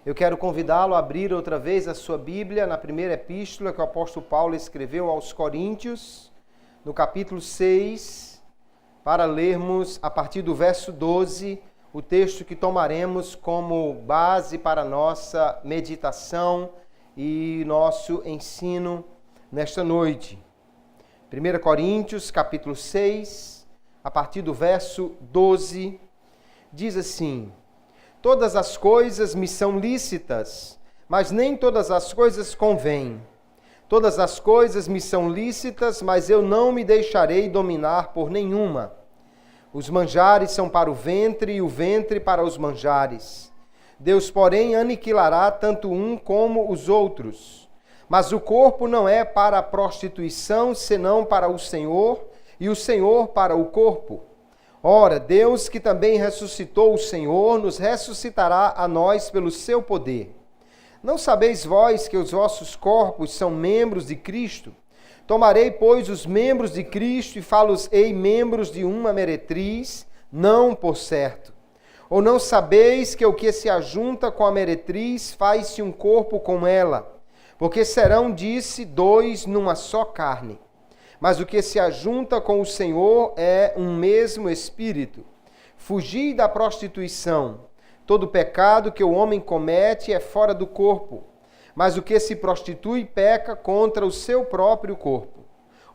Eu quero convidá-lo a abrir outra vez a sua Bíblia na primeira epístola que o apóstolo Paulo escreveu aos Coríntios, no capítulo 6, para lermos a partir do verso 12, o texto que tomaremos como base para a nossa meditação e nosso ensino nesta noite. 1 Coríntios, capítulo 6, a partir do verso 12, diz assim: Todas as coisas me são lícitas, mas nem todas as coisas convêm. Todas as coisas me são lícitas, mas eu não me deixarei dominar por nenhuma. Os manjares são para o ventre e o ventre para os manjares. Deus, porém, aniquilará tanto um como os outros. Mas o corpo não é para a prostituição, senão para o Senhor, e o Senhor para o corpo. Ora, Deus, que também ressuscitou o Senhor, nos ressuscitará a nós pelo seu poder. Não sabeis vós que os vossos corpos são membros de Cristo? Tomarei, pois, os membros de Cristo e fá-los-ei membros de uma meretriz? Não, por certo. Ou não sabeis que o que se ajunta com a meretriz faz-se um corpo com ela? Porque serão, disse, dois numa só carne. Mas o que se ajunta com o Senhor é um mesmo espírito. Fugi da prostituição. Todo pecado que o homem comete é fora do corpo, mas o que se prostitui peca contra o seu próprio corpo.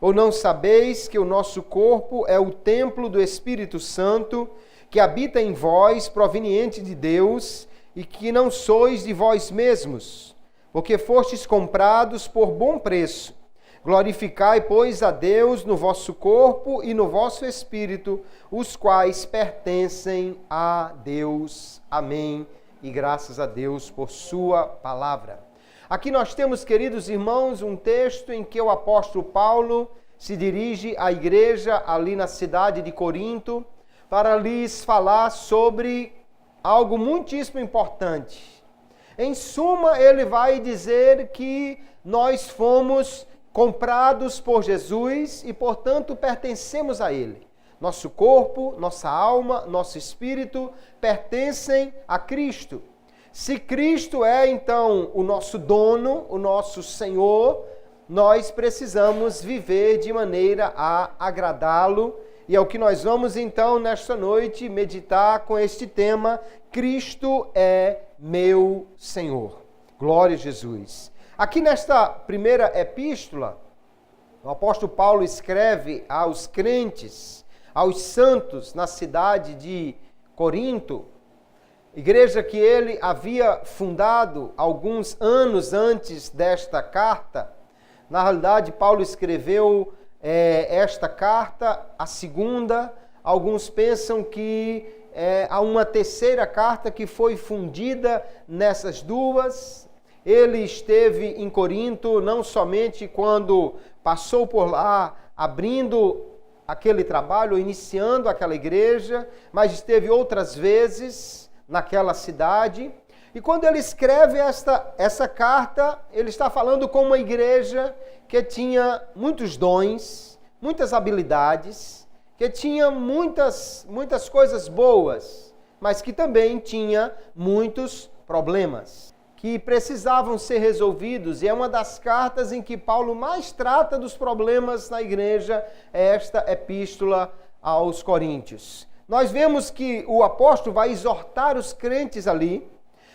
Ou não sabeis que o nosso corpo é o templo do Espírito Santo, que habita em vós, proveniente de Deus, e que não sois de vós mesmos, porque fostes comprados por bom preço. Glorificai, pois, a Deus no vosso corpo e no vosso espírito, os quais pertencem a Deus. Amém. E graças a Deus por sua palavra. Aqui nós temos, queridos irmãos, um texto em que o apóstolo Paulo se dirige à igreja ali na cidade de Corinto para lhes falar sobre algo muitíssimo importante. Em suma, ele vai dizer que nós fomos comprados por Jesus e, portanto, pertencemos a Ele. Nosso corpo, nossa alma, nosso espírito pertencem a Cristo. Se Cristo é, então, o nosso dono, o nosso Senhor, nós precisamos viver de maneira a agradá-lo. E é o que nós vamos, então, nesta noite, meditar com este tema: Cristo é meu Senhor. Glória a Jesus. Aqui nesta primeira epístola, o apóstolo Paulo escreve aos crentes, aos santos na cidade de Corinto, igreja que ele havia fundado alguns anos antes desta carta. Na realidade, Paulo escreveu esta carta, a segunda. Alguns pensam que há uma terceira carta que foi fundida nessas duas. Ele esteve em Corinto não somente quando passou por lá abrindo aquele trabalho, iniciando aquela igreja, mas esteve outras vezes naquela cidade. E quando ele escreve essa carta, ele está falando com uma igreja que tinha muitos dons, muitas habilidades, que tinha muitas coisas boas, mas que também tinha muitos problemas que precisavam ser resolvidos, e é uma das cartas em que Paulo mais trata dos problemas na igreja, esta epístola aos Coríntios. Nós vemos que o apóstolo vai exortar os crentes ali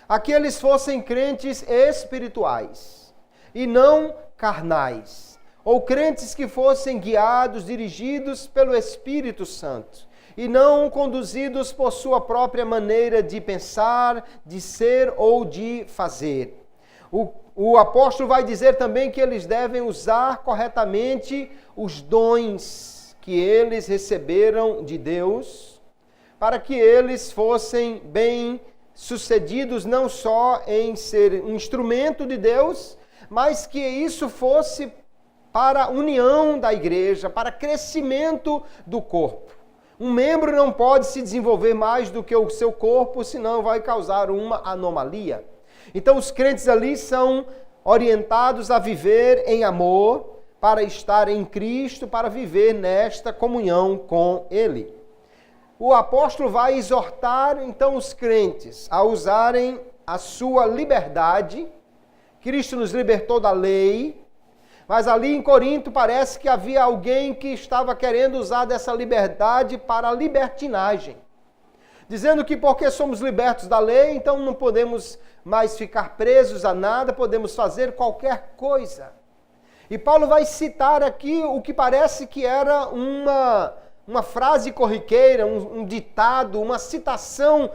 a que eles fossem crentes espirituais e não carnais, ou crentes que fossem guiados, dirigidos pelo Espírito Santo, e não conduzidos por sua própria maneira de pensar, de ser ou de fazer. O apóstolo vai dizer também que eles devem usar corretamente os dons que eles receberam de Deus, para que eles fossem bem-sucedidos não só em ser um instrumento de Deus, mas que isso fosse para a união da igreja, para crescimento do corpo. Um membro não pode se desenvolver mais do que o seu corpo, senão vai causar uma anomalia. Então os crentes ali são orientados a viver em amor, para estar em Cristo, para viver nesta comunhão com Ele. O apóstolo vai exortar, então, os crentes a usarem a sua liberdade. Cristo nos libertou da lei, mas ali em Corinto parece que havia alguém que estava querendo usar dessa liberdade para a libertinagem, dizendo que porque somos libertos da lei, então não podemos mais ficar presos a nada, podemos fazer qualquer coisa. E Paulo vai citar aqui o que parece que era uma frase corriqueira, um ditado, uma citação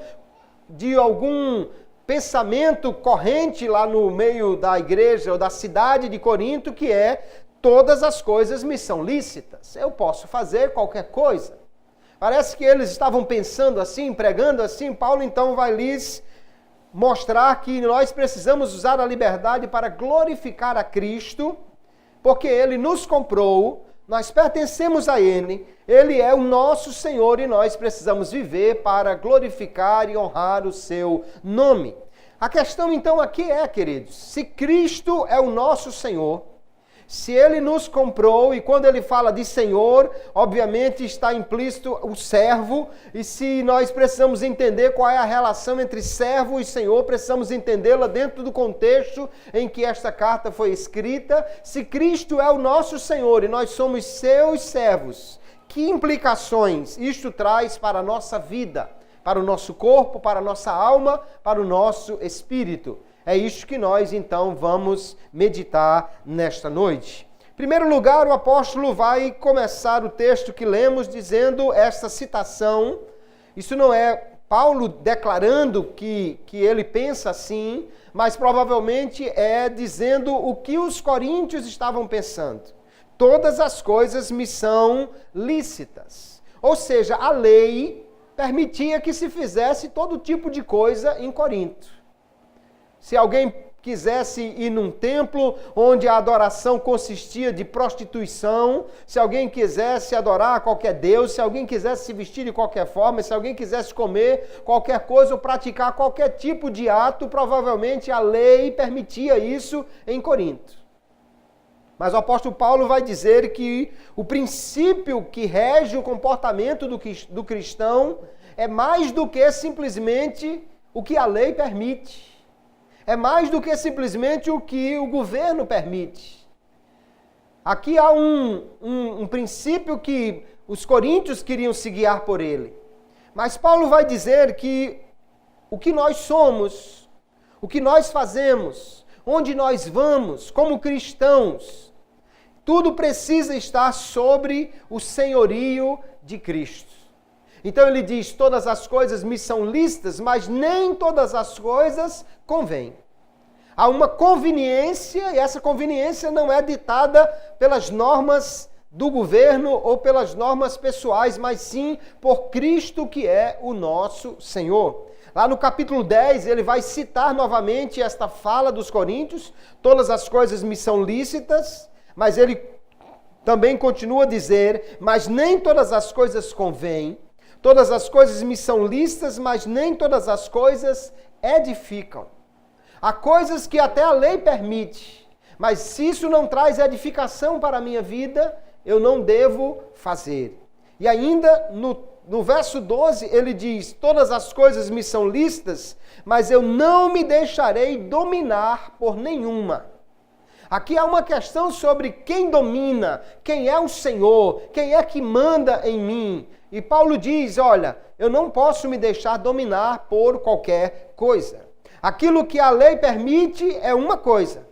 de algum pensamento corrente lá no meio da igreja ou da cidade de Corinto, que é: todas as coisas me são lícitas, eu posso fazer qualquer coisa. Parece que eles estavam pensando assim, pregando assim. Paulo então vai lhes mostrar que nós precisamos usar a liberdade para glorificar a Cristo, porque Ele nos comprou, nós pertencemos a Ele, Ele é o nosso Senhor e nós precisamos viver para glorificar e honrar o seu nome. A questão então aqui é, queridos, se Cristo é o nosso Senhor, se Ele nos comprou, e quando Ele fala de Senhor, obviamente está implícito o servo, e se nós precisamos entender qual é a relação entre servo e Senhor, precisamos entendê-la dentro do contexto em que esta carta foi escrita. Se Cristo é o nosso Senhor e nós somos seus servos, que implicações isto traz para a nossa vida, para o nosso corpo, para a nossa alma, para o nosso espírito? É isso que nós, então, vamos meditar nesta noite. Em primeiro lugar, o apóstolo vai começar o texto que lemos dizendo esta citação. Isso não é Paulo declarando que ele pensa assim, mas provavelmente é dizendo o que os coríntios estavam pensando. Todas as coisas me são lícitas. Ou seja, a lei permitia que se fizesse todo tipo de coisa em Corinto. Se alguém quisesse ir num templo onde a adoração consistia de prostituição, se alguém quisesse adorar qualquer deus, se alguém quisesse se vestir de qualquer forma, se alguém quisesse comer qualquer coisa ou praticar qualquer tipo de ato, provavelmente a lei permitia isso em Corinto. Mas o apóstolo Paulo vai dizer que o princípio que rege o comportamento do cristão é mais do que simplesmente o que a lei permite. É mais do que simplesmente o que o governo permite. Aqui há um princípio que os coríntios queriam se guiar por ele. Mas Paulo vai dizer que o que nós somos, o que nós fazemos, onde nós vamos como cristãos, tudo precisa estar sobre o senhorio de Cristo. Então ele diz: todas as coisas me são lícitas, mas nem todas as coisas convêm. Há uma conveniência, e essa conveniência não é ditada pelas normas do governo ou pelas normas pessoais, mas sim por Cristo, que é o nosso Senhor. Lá no capítulo 10, ele vai citar novamente esta fala dos coríntios: todas as coisas me são lícitas, mas ele também continua a dizer: mas nem todas as coisas convêm. Todas as coisas me são lícitas, mas nem todas as coisas edificam. Há coisas que até a lei permite, mas se isso não traz edificação para a minha vida, eu não devo fazer. E ainda no verso 12 ele diz: todas as coisas me são lícitas, mas eu não me deixarei dominar por nenhuma. Aqui há uma questão sobre quem domina, quem é o Senhor, quem é que manda em mim. E Paulo diz: olha, eu não posso me deixar dominar por qualquer coisa. Aquilo que a lei permite é uma coisa,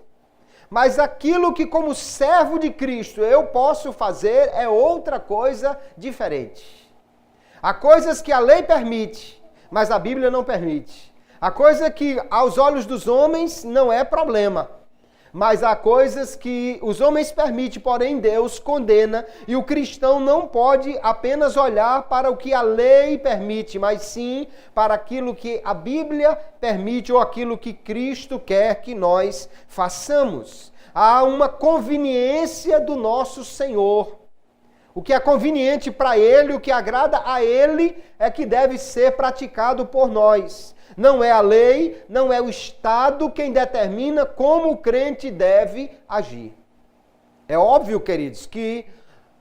mas aquilo que como servo de Cristo eu posso fazer é outra coisa diferente. Há coisas que a lei permite, mas a Bíblia não permite. Há coisa que aos olhos dos homens não é problema, mas há coisas que os homens permitem, porém Deus condena, e o cristão não pode apenas olhar para o que a lei permite, mas sim para aquilo que a Bíblia permite ou aquilo que Cristo quer que nós façamos. Há uma conveniência do nosso Senhor. O que é conveniente para ele, o que agrada a ele, é que deve ser praticado por nós. Não é a lei, não é o Estado quem determina como o crente deve agir. É óbvio, queridos, que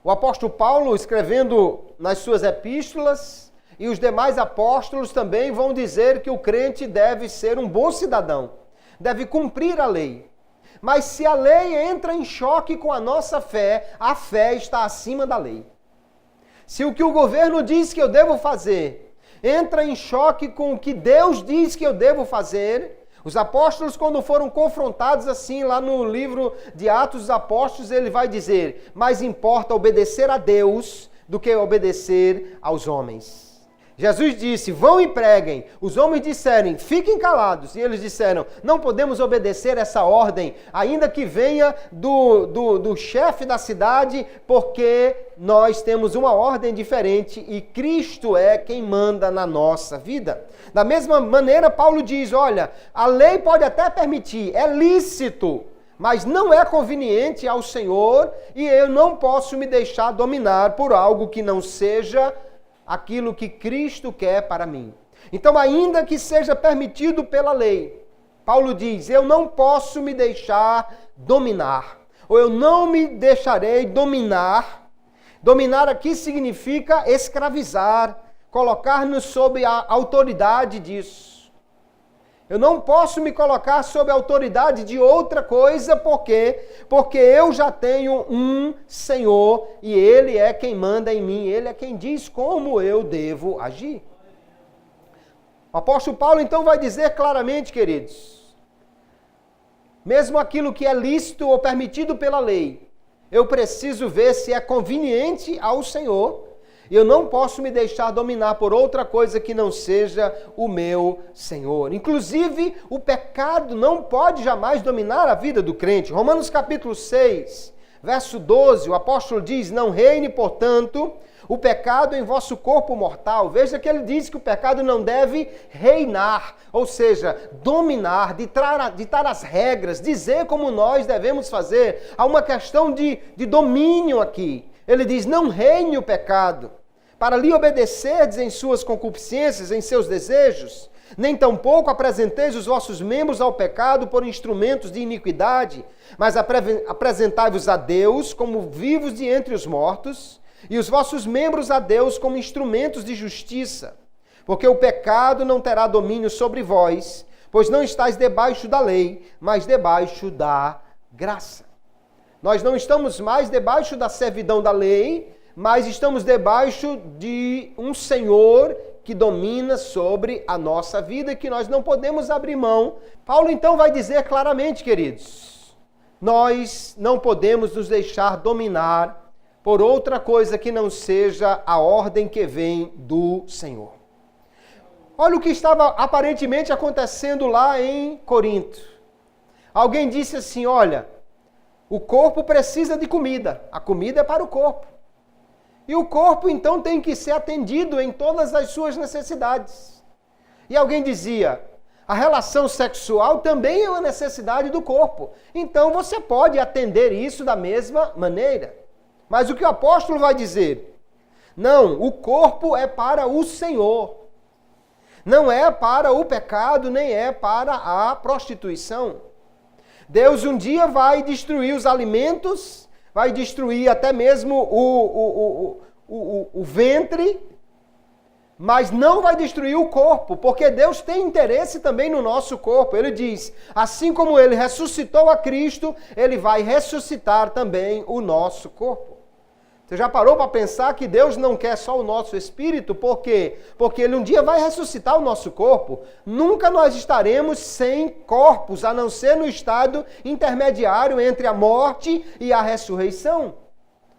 o apóstolo Paulo, escrevendo nas suas epístolas, e os demais apóstolos também vão dizer que o crente deve ser um bom cidadão, deve cumprir a lei. Mas se a lei entra em choque com a nossa fé, a fé está acima da lei. Se o que o governo diz que eu devo fazer entra em choque com o que Deus diz que eu devo fazer, os apóstolos, quando foram confrontados assim lá no livro de Atos dos Apóstolos, ele vai dizer: mais importa obedecer a Deus do que obedecer aos homens. Jesus disse: vão e preguem. Os homens disseram: fiquem calados. E eles disseram: não podemos obedecer essa ordem, ainda que venha do chefe da cidade, porque nós temos uma ordem diferente e Cristo é quem manda na nossa vida. Da mesma maneira, Paulo diz: olha, a lei pode até permitir, é lícito, mas não é conveniente ao Senhor e eu não posso me deixar dominar por algo que não seja aquilo que Cristo quer para mim. Então, ainda que seja permitido pela lei, Paulo diz: eu não posso me deixar dominar, ou eu não me deixarei dominar. Dominar aqui significa escravizar, colocar-nos sob a autoridade disso. Eu não posso me colocar sob a autoridade de outra coisa, porque eu já tenho um Senhor e Ele é quem manda em mim, Ele é quem diz como eu devo agir. O apóstolo Paulo então vai dizer claramente, queridos, mesmo aquilo que é lícito ou permitido pela lei, eu preciso ver se é conveniente ao Senhor. Eu não posso me deixar dominar por outra coisa que não seja o meu Senhor. Inclusive, o pecado não pode jamais dominar a vida do crente. Romanos capítulo 6, verso 12, o apóstolo diz: não reine, portanto, o pecado em vosso corpo mortal. Veja que ele diz que o pecado não deve reinar, ou seja, dominar, ditar as regras, dizer como nós devemos fazer. Há uma questão de domínio aqui. Ele diz: não reine o pecado, para lhe obedecerdes em suas concupiscências, em seus desejos, nem tampouco apresenteis os vossos membros ao pecado por instrumentos de iniquidade, mas apresentai-vos a Deus como vivos de entre os mortos, e os vossos membros a Deus como instrumentos de justiça. Porque o pecado não terá domínio sobre vós, pois não estáis debaixo da lei, mas debaixo da graça. Nós não estamos mais debaixo da servidão da lei, mas estamos debaixo de um Senhor que domina sobre a nossa vida e que nós não podemos abrir mão. Paulo então vai dizer claramente, queridos, nós não podemos nos deixar dominar por outra coisa que não seja a ordem que vem do Senhor. Olha o que estava aparentemente acontecendo lá em Corinto. Alguém disse assim: olha, o corpo precisa de comida, a comida é para o corpo. E o corpo, então, tem que ser atendido em todas as suas necessidades. E alguém dizia: a relação sexual também é uma necessidade do corpo. Então, você pode atender isso da mesma maneira. Mas o que o apóstolo vai dizer? Não, o corpo é para o Senhor. Não é para o pecado, nem é para a prostituição. Deus um dia vai destruir os alimentos, vai destruir até mesmo o ventre, mas não vai destruir o corpo, porque Deus tem interesse também no nosso corpo. Ele diz: assim como Ele ressuscitou a Cristo, Ele vai ressuscitar também o nosso corpo. Você já parou para pensar que Deus não quer só o nosso espírito? Por quê? Porque Ele um dia vai ressuscitar o nosso corpo. Nunca nós estaremos sem corpos, a não ser no estado intermediário entre a morte e a ressurreição.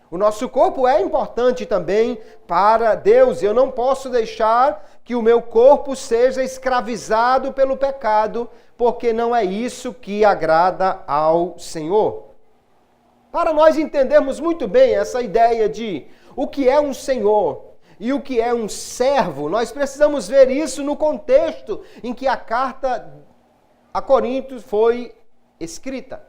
O nosso corpo é importante também para Deus. Eu não posso deixar que o meu corpo seja escravizado pelo pecado, porque não é isso que agrada ao Senhor. Para nós entendermos muito bem essa ideia de o que é um senhor e o que é um servo, nós precisamos ver isso no contexto em que a carta a Corinto foi escrita.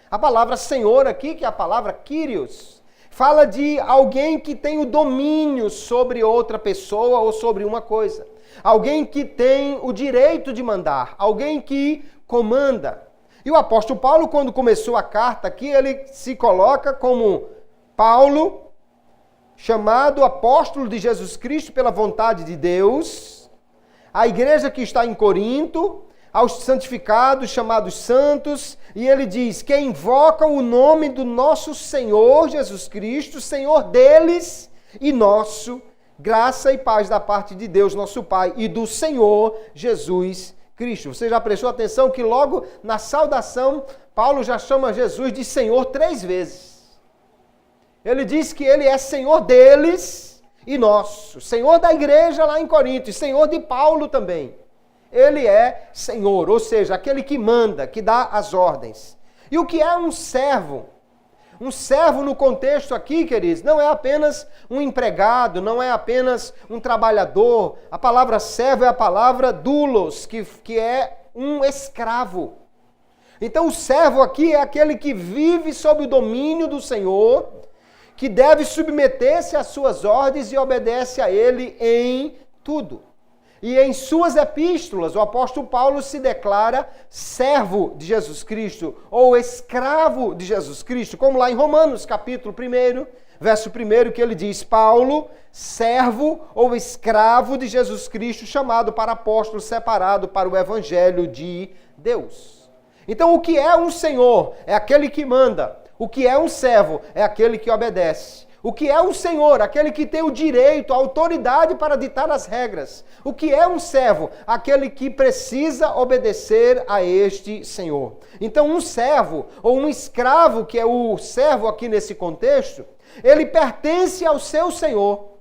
A palavra senhor aqui, que é a palavra Kyrios, Fala de alguém que tem o domínio sobre outra pessoa ou sobre uma coisa. Alguém que tem o direito de mandar. Alguém que comanda. E o apóstolo Paulo, quando começou a carta aqui, ele se coloca como Paulo, chamado apóstolo de Jesus Cristo pela vontade de Deus, a igreja que está em Corinto, aos santificados, chamados santos, e ele diz que invoca o nome do nosso Senhor Jesus Cristo, Senhor deles e nosso, graça e paz da parte de Deus, nosso Pai, e do Senhor Jesus Cristo. Você já prestou atenção que logo na saudação, Paulo já chama Jesus de Senhor 3 vezes. Ele diz que ele é Senhor deles e nosso, Senhor da igreja lá em Corinto, e Senhor de Paulo também. Ele é Senhor, ou seja, aquele que manda, que dá as ordens. E o que é um servo? Um servo no contexto aqui, queridos, não é apenas um empregado, não é apenas um trabalhador. A palavra servo é a palavra doulos, que é um escravo. Então o servo aqui é aquele que vive sob o domínio do Senhor, que deve submeter-se às suas ordens e obedece a ele em tudo. E em suas epístolas, o apóstolo Paulo se declara servo de Jesus Cristo, ou escravo de Jesus Cristo, como lá em Romanos, capítulo 1, verso 1, que ele diz, Paulo, servo ou escravo de Jesus Cristo, chamado para apóstolo, separado para o evangelho de Deus. Então, o que é um senhor? É aquele que manda. O que é um servo? É aquele que obedece. O que é um senhor? Aquele que tem o direito, a autoridade para ditar as regras. O que é um servo? Aquele que precisa obedecer a este senhor. Então, um servo ou um escravo, que é o servo aqui nesse contexto, ele pertence ao seu senhor.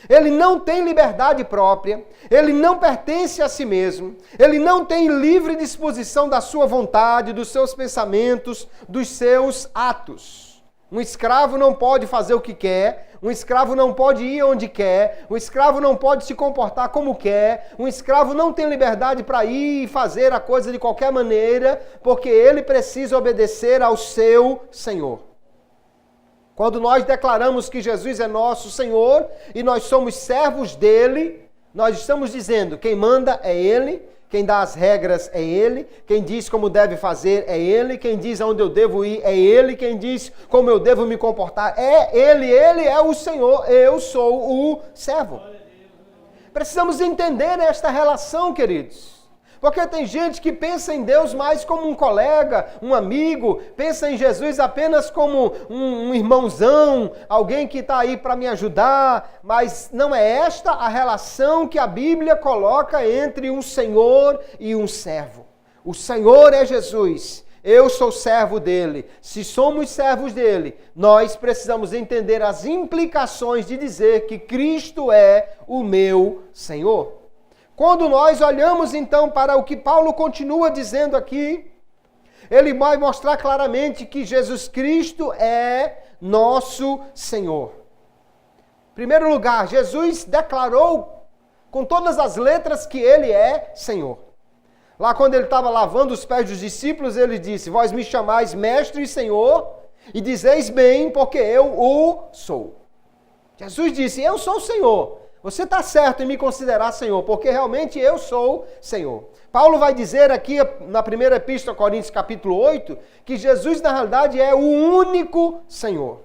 Ele não tem liberdade própria, ele não pertence a si mesmo, ele não tem livre disposição da sua vontade, dos seus pensamentos, dos seus atos. Um escravo não pode fazer o que quer, um escravo não pode ir onde quer, um escravo não pode se comportar como quer, um escravo não tem liberdade para ir e fazer a coisa de qualquer maneira, porque ele precisa obedecer ao seu Senhor. Quando nós declaramos que Jesus é nosso Senhor e nós somos servos dele, nós estamos dizendo, quem manda é ele, quem dá as regras é ele, quem diz como deve fazer é ele, quem diz aonde eu devo ir é ele, quem diz como eu devo me comportar é ele é o Senhor, eu sou o servo. Precisamos entender esta relação, queridos. Porque tem gente que pensa em Deus mais como um colega, um amigo, pensa em Jesus apenas como um irmãozão, alguém que está aí para me ajudar, mas não é esta a relação que a Bíblia coloca entre um Senhor e um servo. O Senhor é Jesus, eu sou servo dele. Se somos servos dele, nós precisamos entender as implicações de dizer que Cristo é o meu Senhor. Quando nós olhamos então para o que Paulo continua dizendo aqui, ele vai mostrar claramente que Jesus Cristo é nosso Senhor. Em primeiro lugar, Jesus declarou com todas as letras que ele é Senhor. Lá quando ele estava lavando os pés dos discípulos, ele disse, vós me chamais mestre e Senhor, e dizeis bem, porque eu o sou. Jesus disse, eu sou o Senhor. Você está certo em me considerar Senhor, porque realmente eu sou Senhor. Paulo vai dizer aqui na primeira epístola a Coríntios capítulo 8, que Jesus na realidade é o único Senhor.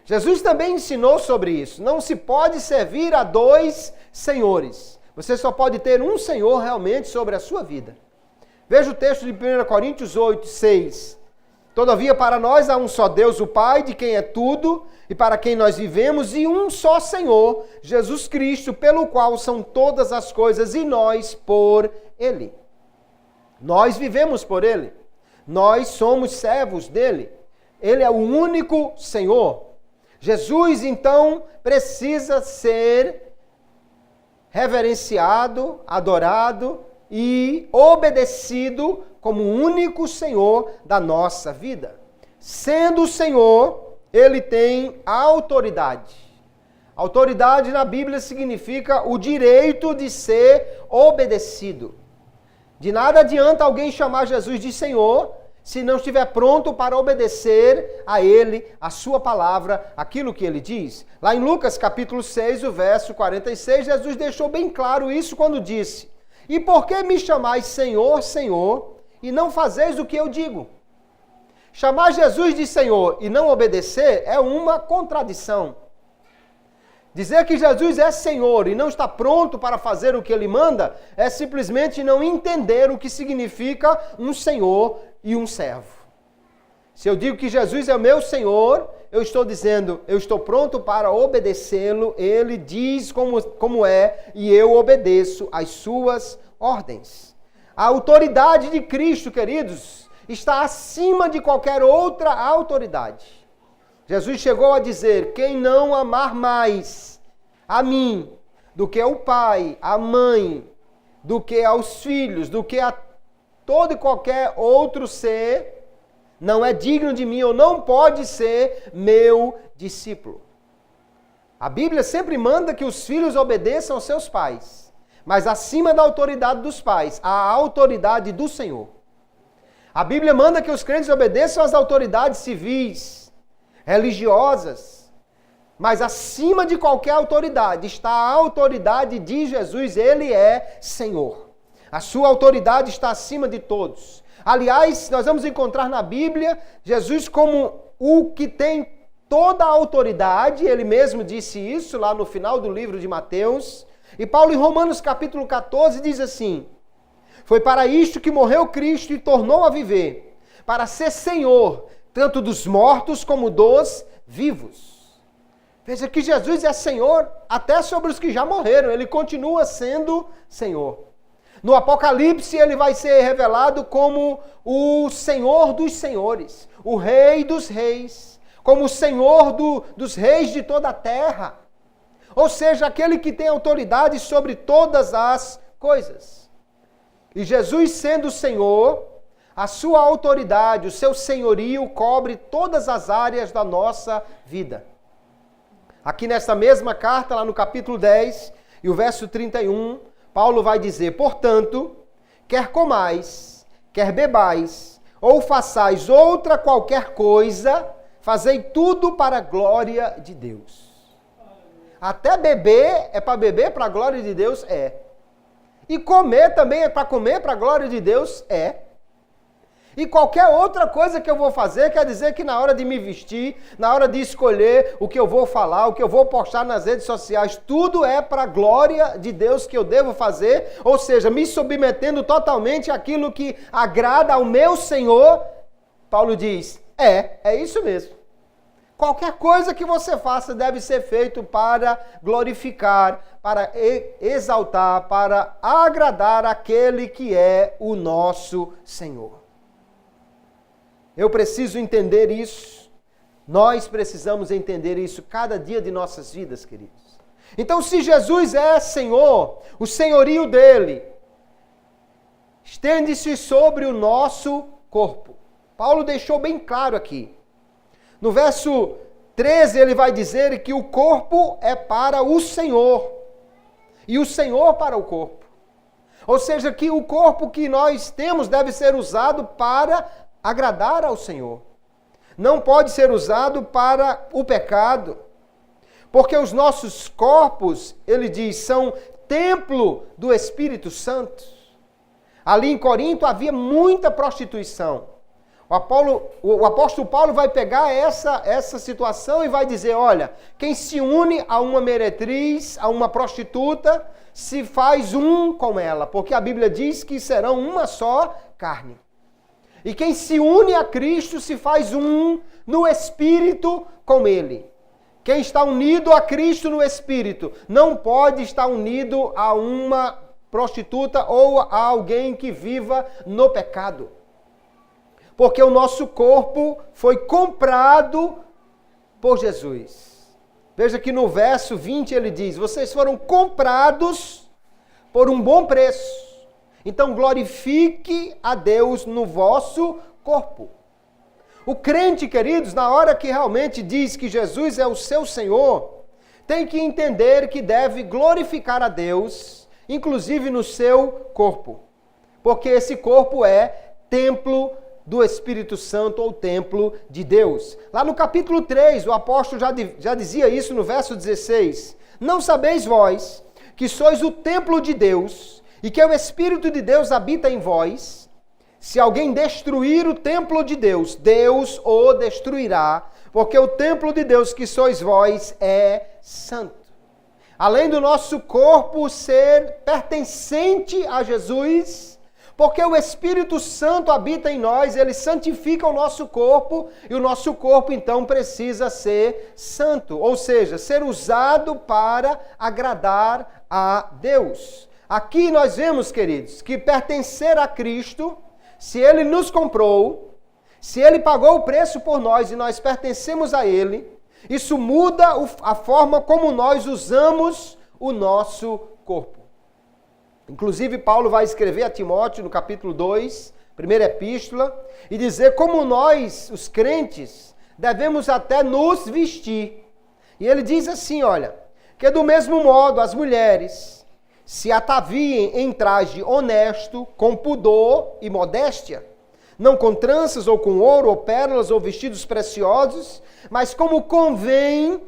Jesus também ensinou sobre isso. Não se pode servir a 2 senhores. Você só pode ter um Senhor realmente sobre a sua vida. Veja o texto de 1 Coríntios 8, 6. Todavia para nós há um só Deus, o Pai, de quem é tudo, e para quem nós vivemos, e um só Senhor, Jesus Cristo, pelo qual são todas as coisas, e nós por Ele. Nós vivemos por Ele. Nós somos servos dEle. Ele é o único Senhor. Jesus, então, precisa ser reverenciado, adorado e obedecido como o único Senhor da nossa vida. Sendo o Senhor, ele tem autoridade. Autoridade na Bíblia significa o direito de ser obedecido. De nada adianta alguém chamar Jesus de Senhor se não estiver pronto para obedecer a Ele, a sua palavra, aquilo que Ele diz. Lá em Lucas capítulo 6, o verso 46, Jesus deixou bem claro isso quando disse: "E por que me chamais Senhor, Senhor, e não fazeis o que eu digo?" Chamar Jesus de Senhor e não obedecer é uma contradição. Dizer que Jesus é Senhor e não está pronto para fazer o que Ele manda é simplesmente não entender o que significa um Senhor e um servo. Se eu digo que Jesus é o meu Senhor, eu estou dizendo, eu estou pronto para obedecê-lo, Ele diz como é e eu obedeço às suas ordens. A autoridade de Cristo, queridos, está acima de qualquer outra autoridade. Jesus chegou a dizer: quem não amar mais a mim do que ao pai, à mãe, do que aos filhos, do que a todo e qualquer outro ser, não é digno de mim ou não pode ser meu discípulo. A Bíblia sempre manda que os filhos obedeçam aos seus pais, mas acima da autoridade dos pais, há a autoridade do Senhor. A Bíblia manda que os crentes obedeçam às autoridades civis, religiosas, mas acima de qualquer autoridade está a autoridade de Jesus. Ele é Senhor. A sua autoridade está acima de todos. Aliás, nós vamos encontrar na Bíblia Jesus como o que tem toda a autoridade. Ele mesmo disse isso lá no final do livro de Mateus. E Paulo, em Romanos capítulo 14, diz assim: foi para isto que morreu Cristo e tornou a viver, para ser Senhor, tanto dos mortos como dos vivos. Veja que Jesus é Senhor até sobre os que já morreram. Ele continua sendo Senhor. No Apocalipse ele vai ser revelado como o Senhor dos senhores, o Rei dos reis, como o Senhor dos reis de toda a terra. Ou seja, aquele que tem autoridade sobre todas as coisas. E Jesus sendo Senhor, a sua autoridade, o seu senhorio cobre todas as áreas da nossa vida. Aqui nesta mesma carta, lá no capítulo 10 e o verso 31, Paulo vai dizer: portanto, quer comais, quer bebais, ou façais outra qualquer coisa, fazei tudo para a glória de Deus. Até beber é para beber para a glória de Deus? É. E comer também é para comer para a glória de Deus? É. E qualquer outra coisa que eu vou fazer, quer dizer que na hora de me vestir, na hora de escolher o que eu vou falar, o que eu vou postar nas redes sociais, tudo é para a glória de Deus que eu devo fazer, ou seja, me submetendo totalmente àquilo que agrada ao meu Senhor. Paulo diz, é isso mesmo. Qualquer coisa que você faça deve ser feito para glorificar, para exaltar, para agradar aquele que é o nosso Senhor. Eu preciso entender isso. Nós precisamos entender isso cada dia de nossas vidas, queridos. Então, se Jesus é Senhor, o senhorio dele estende-se sobre o nosso corpo. Paulo deixou bem claro aqui. No verso 13, ele vai dizer que o corpo é para o Senhor e o Senhor para o corpo. Ou seja, que o corpo que nós temos deve ser usado para agradar ao Senhor. Não pode ser usado para o pecado, porque os nossos corpos, ele diz, são templo do Espírito Santo. Ali em Corinto havia muita prostituição. O apóstolo Paulo vai pegar essa situação e vai dizer, olha, quem se une a uma meretriz, a uma prostituta, se faz um com ela, porque a Bíblia diz que serão uma só carne. E quem se une a Cristo se faz um no Espírito com Ele. Quem está unido a Cristo no Espírito não pode estar unido a uma prostituta ou a alguém que viva no pecado. Porque o nosso corpo foi comprado por Jesus. Veja que no verso 20 ele diz, vocês foram comprados por um bom preço. Então glorifique a Deus no vosso corpo. O crente, queridos, na hora que realmente diz que Jesus é o seu Senhor, tem que entender que deve glorificar a Deus, inclusive no seu corpo. Porque esse corpo é templo do Espírito Santo ou templo de Deus. Lá no capítulo 3, o apóstolo já dizia isso no verso 16. Não sabeis vós que sois o templo de Deus e que o Espírito de Deus habita em vós? Se alguém destruir o templo de Deus, Deus o destruirá, porque o templo de Deus que sois vós é santo. Além do nosso corpo ser pertencente a Jesus, porque o Espírito Santo habita em nós, ele santifica o nosso corpo, e o nosso corpo então precisa ser santo, ou seja, ser usado para agradar a Deus. Aqui nós vemos, queridos, que pertencer a Cristo, se ele nos comprou, se ele pagou o preço por nós e nós pertencemos a ele, isso muda a forma como nós usamos o nosso corpo. Inclusive, Paulo vai escrever a Timóteo no capítulo 2, primeira epístola, e dizer como nós, os crentes, devemos até nos vestir. E ele diz assim, olha, que do mesmo modo as mulheres se ataviem em traje honesto, com pudor e modéstia, não com tranças ou com ouro ou pérolas ou vestidos preciosos, mas como convém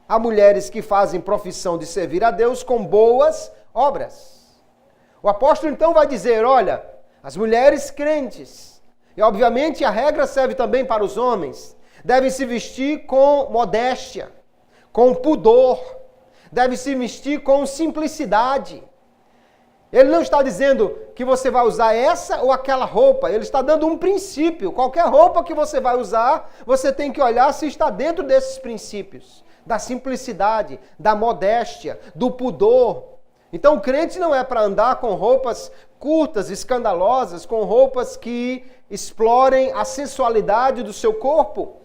a mulheres que fazem profissão de servir a Deus com boas obras. O apóstolo então vai dizer, olha, as mulheres crentes, e obviamente a regra serve também para os homens, devem se vestir com modéstia, com pudor, devem se vestir com simplicidade. Ele não está dizendo que você vai usar essa ou aquela roupa, ele está dando um princípio. Qualquer roupa que você vai usar, você tem que olhar se está dentro desses princípios, da simplicidade, da modéstia, do pudor. Então o crente não é para andar com roupas curtas, escandalosas, com roupas que explorem a sensualidade do seu corpo,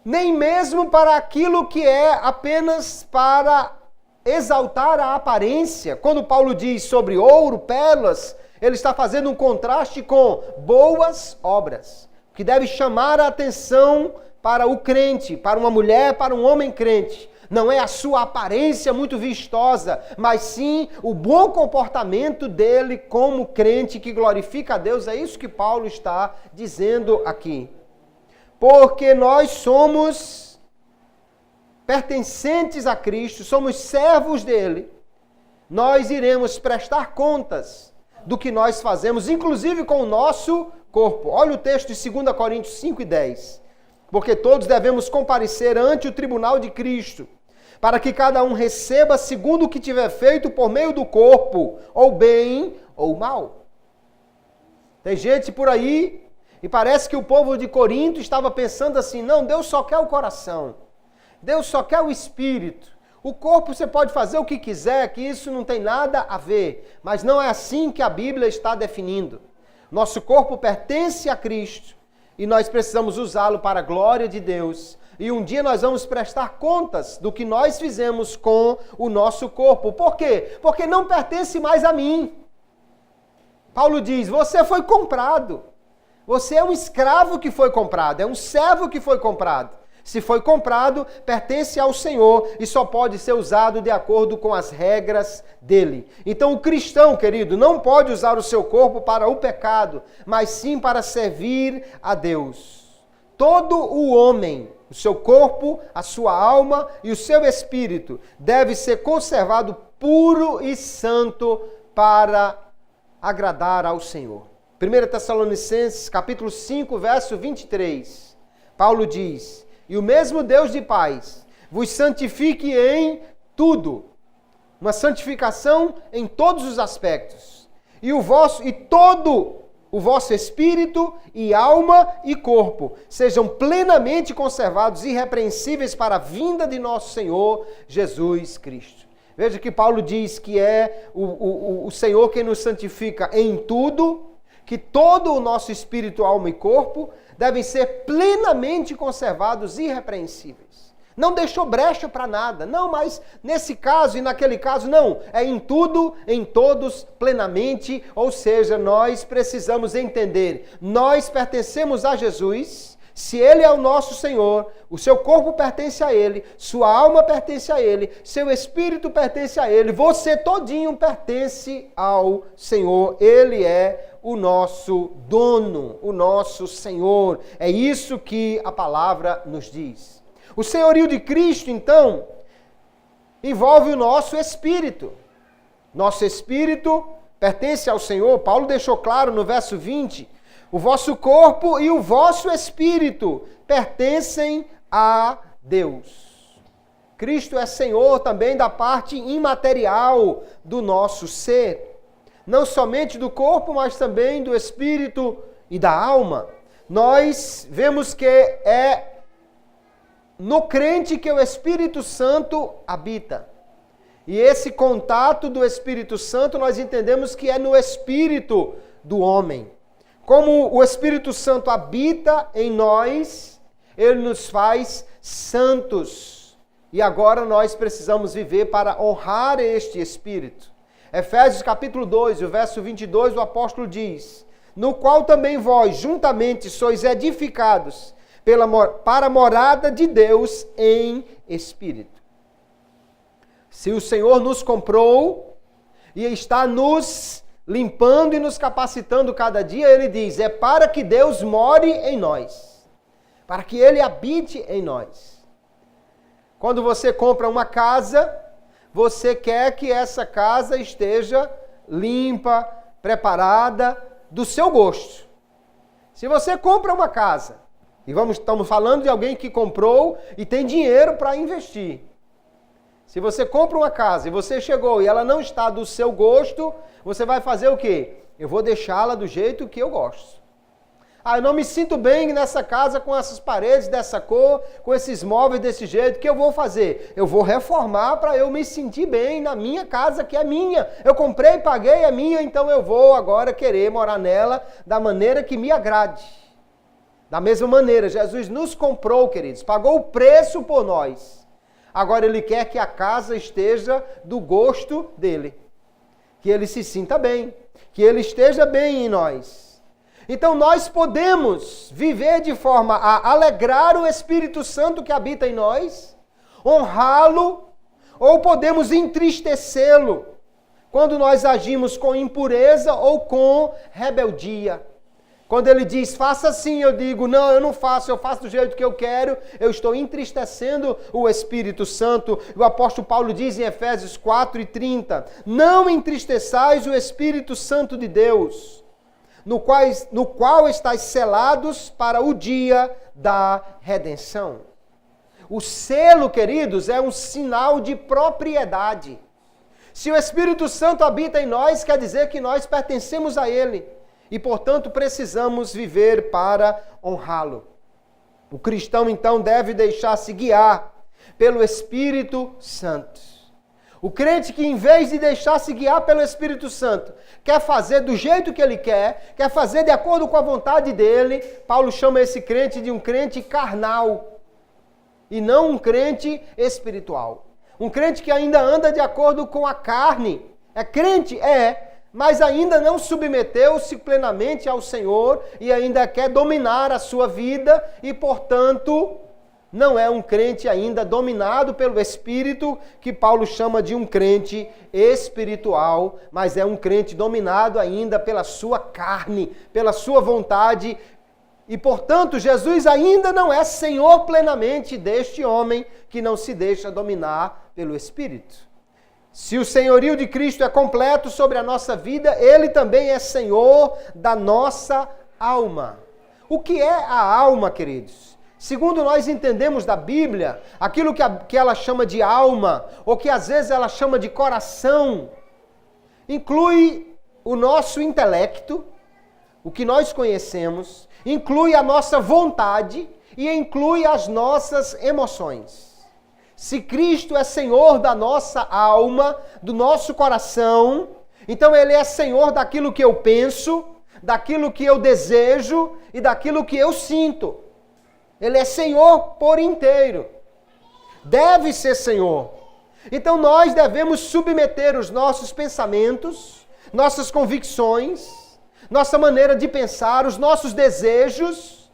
nem mesmo para aquilo que é apenas para exaltar a aparência. Quando Paulo diz sobre ouro, pérolas, ele está fazendo um contraste com boas obras, que deve chamar a atenção para o crente, para uma mulher, para um homem crente. Não é a sua aparência muito vistosa, mas sim o bom comportamento dele como crente que glorifica a Deus. É isso que Paulo está dizendo aqui. Porque nós somos pertencentes a Cristo, somos servos dele, nós iremos prestar contas do que nós fazemos, inclusive com o nosso corpo. Olha o texto de 2 Coríntios 5 e 10. Porque todos devemos comparecer ante o tribunal de Cristo, para que cada um receba segundo o que tiver feito por meio do corpo, ou bem ou mal. Tem gente por aí, e parece que o povo de Corinto estava pensando assim, não, Deus só quer o coração, Deus só quer o espírito. O corpo você pode fazer o que quiser, que isso não tem nada a ver. Mas não é assim que a Bíblia está definindo. Nosso corpo pertence a Cristo e nós precisamos usá-lo para a glória de Deus. E um dia nós vamos prestar contas do que nós fizemos com o nosso corpo. Por quê? Porque não pertence mais a mim. Paulo diz, você foi comprado. Você é um escravo que foi comprado, é um servo que foi comprado. Se foi comprado, pertence ao Senhor e só pode ser usado de acordo com as regras dele. Então o cristão, querido, não pode usar o seu corpo para o pecado, mas sim para servir a Deus. Todo o homem, o seu corpo, a sua alma e o seu espírito deve ser conservado puro e santo para agradar ao Senhor. 1 Tessalonicenses, capítulo 5, verso 23. Paulo diz: e o mesmo Deus de paz vos santifique em tudo. Uma santificação em todos os aspectos. E todo o vosso espírito e alma e corpo sejam plenamente conservados, irrepreensíveis para a vinda de nosso Senhor Jesus Cristo. Veja que Paulo diz que é o Senhor quem nos santifica em tudo, que todo o nosso espírito, alma e corpo devem ser plenamente conservados, irrepreensíveis. Não deixou brecha para nada. Não, mas nesse caso e naquele caso, não. É em tudo, em todos, plenamente. Ou seja, nós precisamos entender. Nós pertencemos a Jesus Se Ele é o nosso Senhor, o seu corpo pertence a Ele, sua alma pertence a Ele, seu espírito pertence a Ele, você todinho pertence ao Senhor. Ele é o nosso dono, o nosso Senhor. É isso que a palavra nos diz. O senhorio de Cristo, então, envolve o nosso espírito. Nosso espírito pertence ao Senhor. Paulo deixou claro no verso 20, o vosso corpo e o vosso espírito pertencem a Deus. Cristo é Senhor também da parte imaterial do nosso ser. Não somente do corpo, mas também do espírito e da alma. Nós vemos que é no crente que o Espírito Santo habita. E esse contato do Espírito Santo nós entendemos que é no espírito do homem. Como o Espírito Santo habita em nós, ele nos faz santos. E agora nós precisamos viver para honrar este Espírito. Efésios capítulo 2, o verso 22, o apóstolo diz: no qual também vós juntamente sois edificados para a morada de Deus em Espírito. Se o Senhor nos comprou e está nos limpando e nos capacitando cada dia, Ele diz, é para que Deus more em nós, para que Ele habite em nós. Quando você compra uma casa, você quer que essa casa esteja limpa, preparada, do seu gosto. Se você compra uma casa, e estamos falando de alguém que comprou e tem dinheiro para investir. Se você compra uma casa e você chegou e ela não está do seu gosto, você vai fazer o quê? Eu vou deixá-la do jeito que eu gosto. Eu não me sinto bem nessa casa com essas paredes dessa cor, com esses móveis desse jeito. O que eu vou fazer? Eu vou reformar para eu me sentir bem na minha casa, que é minha. Eu comprei, paguei, é minha, então eu vou agora querer morar nela da maneira que me agrade. Da mesma maneira, Jesus nos comprou, queridos, pagou o preço por nós. Agora Ele quer que a casa esteja do gosto dEle. Que Ele se sinta bem. Que Ele esteja bem em nós. Então nós podemos viver de forma a alegrar o Espírito Santo que habita em nós, honrá-lo, ou podemos entristecê-lo quando nós agimos com impureza ou com rebeldia. Quando ele diz, faça assim, eu digo, não, eu não faço, eu faço do jeito que eu quero, eu estou entristecendo o Espírito Santo. O apóstolo Paulo diz em Efésios 4:30, não entristeçais o Espírito Santo de Deus, no qual estáis selados para o dia da redenção. O selo, queridos, é um sinal de propriedade. Se o Espírito Santo habita em nós, quer dizer que nós pertencemos a Ele. E, portanto, precisamos viver para honrá-lo. O cristão, então, deve deixar-se guiar pelo Espírito Santo. O crente que, em vez de deixar-se guiar pelo Espírito Santo, quer fazer do jeito que ele quer fazer de acordo com a vontade dele, Paulo chama esse crente de um crente carnal e não um crente espiritual. Um crente que ainda anda de acordo com a carne. É crente? Mas ainda não submeteu-se plenamente ao Senhor e ainda quer dominar a sua vida e, portanto, não é um crente ainda dominado pelo Espírito, que Paulo chama de um crente espiritual, mas é um crente dominado ainda pela sua carne, pela sua vontade. E, portanto, Jesus ainda não é Senhor plenamente deste homem que não se deixa dominar pelo Espírito. Se o senhorio de Cristo é completo sobre a nossa vida, Ele também é Senhor da nossa alma. O que é a alma, queridos? Segundo nós entendemos da Bíblia, aquilo que ela chama de alma, ou que às vezes ela chama de coração, inclui o nosso intelecto, o que nós conhecemos, inclui a nossa vontade e inclui as nossas emoções. Se Cristo é Senhor da nossa alma, do nosso coração, então Ele é Senhor daquilo que eu penso, daquilo que eu desejo e daquilo que eu sinto. Ele é Senhor por inteiro. Deve ser Senhor. Então nós devemos submeter os nossos pensamentos, nossas convicções, nossa maneira de pensar, os nossos desejos,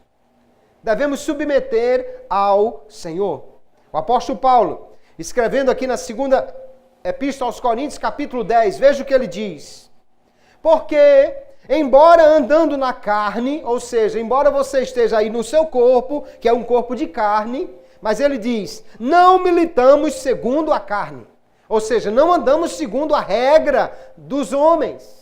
devemos submeter ao Senhor. O apóstolo Paulo, escrevendo aqui na segunda Epístola aos Coríntios, capítulo 10, veja o que ele diz. Porque, embora andando na carne, ou seja, embora você esteja aí no seu corpo, que é um corpo de carne, mas ele diz, não militamos segundo a carne. Ou seja, não andamos segundo a regra dos homens.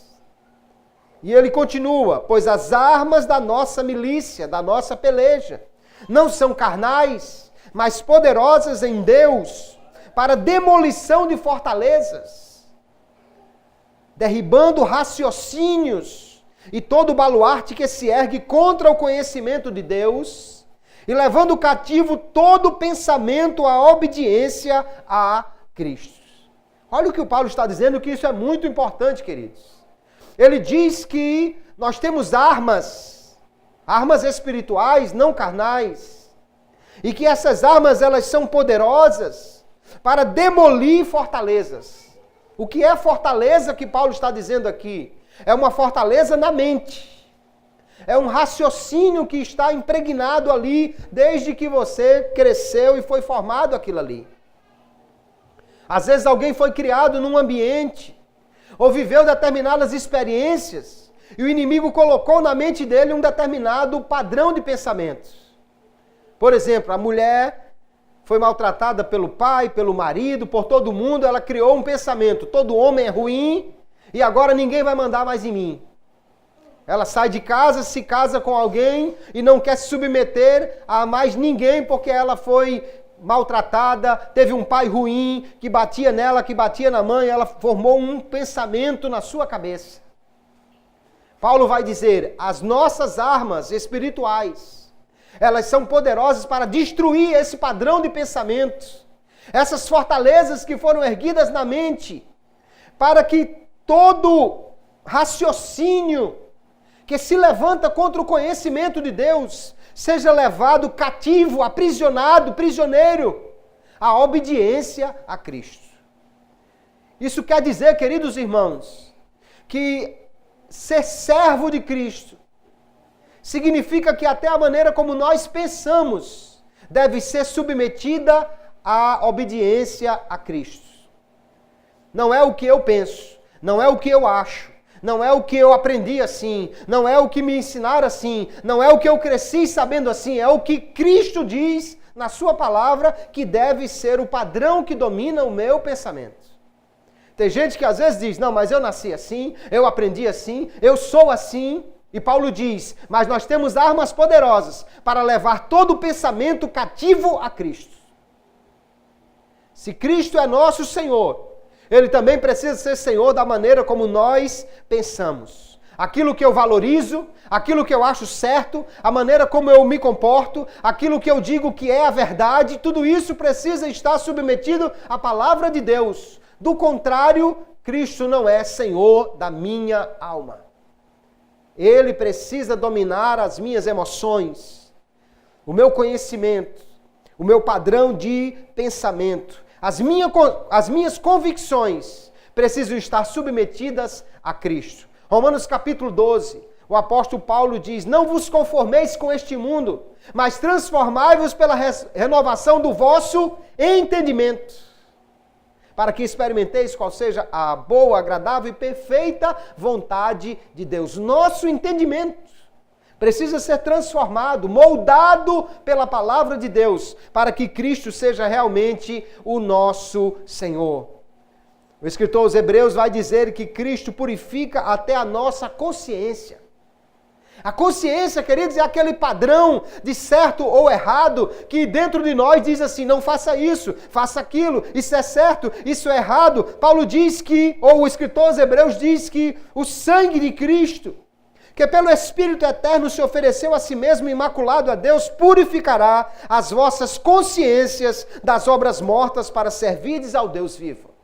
E ele continua, pois as armas da nossa milícia, da nossa peleja, não são carnais, mas poderosas em Deus, para demolição de fortalezas, derribando raciocínios e todo baluarte que se ergue contra o conhecimento de Deus, e levando cativo todo pensamento à obediência a Cristo. Olha o que o Paulo está dizendo, que isso é muito importante, queridos. Ele diz que nós temos armas espirituais, não carnais, e que essas armas elas são poderosas para demolir fortalezas. O que é fortaleza que Paulo está dizendo aqui? É uma fortaleza na mente. É um raciocínio que está impregnado ali desde que você cresceu e foi formado aquilo ali. Às vezes alguém foi criado num ambiente ou viveu determinadas experiências e o inimigo colocou na mente dele um determinado padrão de pensamentos. Por exemplo, a mulher foi maltratada pelo pai, pelo marido, por todo mundo, ela criou um pensamento, todo homem é ruim e agora ninguém vai mandar mais em mim. Ela sai de casa, se casa com alguém e não quer se submeter a mais ninguém porque ela foi maltratada, teve um pai ruim que batia nela, que batia na mãe, ela formou um pensamento na sua cabeça. Paulo vai dizer, as nossas armas espirituais, elas são poderosas para destruir esse padrão de pensamentos, essas fortalezas que foram erguidas na mente, para que todo raciocínio que se levanta contra o conhecimento de Deus seja levado cativo, aprisionado, prisioneiro, à obediência a Cristo. Isso quer dizer, queridos irmãos, que ser servo de Cristo significa que até a maneira como nós pensamos deve ser submetida à obediência a Cristo. Não é o que eu penso, não é o que eu acho, não é o que eu aprendi assim, não é o que me ensinaram assim, não é o que eu cresci sabendo assim, é o que Cristo diz na sua palavra que deve ser o padrão que domina o meu pensamento. Tem gente que às vezes diz, não, mas eu nasci assim, eu aprendi assim, eu sou assim. E Paulo diz, mas nós temos armas poderosas para levar todo o pensamento cativo a Cristo. Se Cristo é nosso Senhor, Ele também precisa ser Senhor da maneira como nós pensamos. Aquilo que eu valorizo, aquilo que eu acho certo, a maneira como eu me comporto, aquilo que eu digo que é a verdade, tudo isso precisa estar submetido à palavra de Deus. Do contrário, Cristo não é Senhor da minha alma. Ele precisa dominar as minhas emoções, o meu conhecimento, o meu padrão de pensamento. As minhas convicções precisam estar submetidas a Cristo. Romanos capítulo 12, o apóstolo Paulo diz, não vos conformeis com este mundo, mas transformai-vos pela renovação do vosso entendimento, para que experimenteis qual seja a boa, agradável e perfeita vontade de Deus. Nosso entendimento precisa ser transformado, moldado pela palavra de Deus, para que Cristo seja realmente o nosso Senhor. O escritor aos Hebreus vai dizer que Cristo purifica até a nossa consciência. A consciência, queridos, é aquele padrão de certo ou errado que dentro de nós diz assim, não faça isso, faça aquilo, isso é certo, isso é errado. Paulo diz que, ou o escritor aos Hebreus diz que o sangue de Cristo, que pelo Espírito Eterno se ofereceu a si mesmo imaculado a Deus, purificará as vossas consciências das obras mortas para servirdes ao Deus vivo.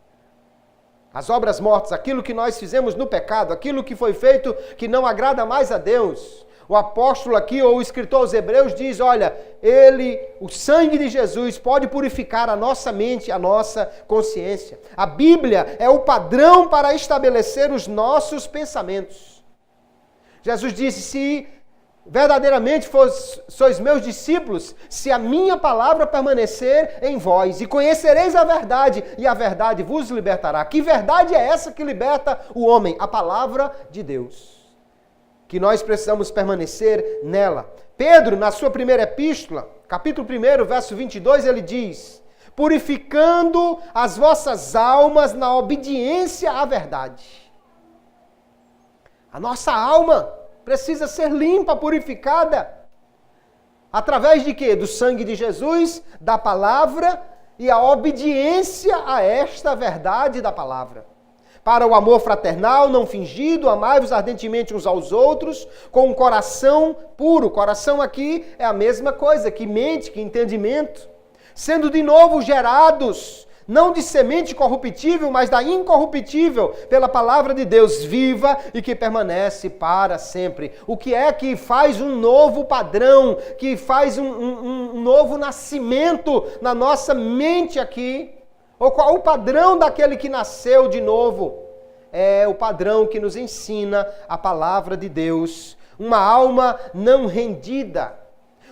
As obras mortas, aquilo que nós fizemos no pecado, aquilo que foi feito que não agrada mais a Deus. O apóstolo aqui, ou o escritor aos Hebreus diz, olha, o sangue de Jesus pode purificar a nossa mente, a nossa consciência. A Bíblia é o padrão para estabelecer os nossos pensamentos. Jesus disse, se verdadeiramente sois meus discípulos, se a minha palavra permanecer em vós, e conhecereis a verdade, e a verdade vos libertará. Que verdade é essa que liberta o homem? A palavra de Deus. Que nós precisamos permanecer nela. Pedro, na sua primeira epístola, capítulo 1, verso 22, ele diz: purificando as vossas almas na obediência à verdade. A nossa alma precisa ser limpa, purificada. Através de quê? Do sangue de Jesus, da palavra e a obediência a esta verdade da palavra. Para o amor fraternal, não fingido, amai-vos ardentemente uns aos outros, com um coração puro. Coração aqui é a mesma coisa, que mente, que entendimento. Sendo de novo gerados, não de semente corruptível, mas da incorruptível, pela palavra de Deus viva e que permanece para sempre. O que é que faz um novo padrão, que faz um novo nascimento na nossa mente aqui? Ou qual o padrão daquele que nasceu de novo? É o padrão que nos ensina a palavra de Deus. Uma alma não rendida.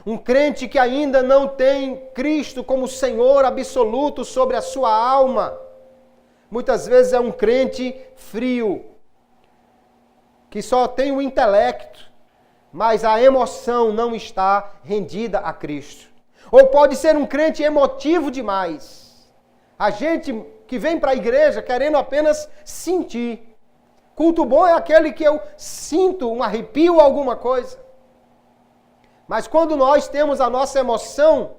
Um crente que ainda não tem Cristo como Senhor absoluto sobre a sua alma. Muitas vezes é um crente frio, que só tem o intelecto, mas a emoção não está rendida a Cristo. Ou pode ser um crente emotivo demais. A gente que vem para a igreja querendo apenas sentir. Culto bom é aquele que eu sinto um arrepio ou alguma coisa. Mas quando nós temos a nossa emoção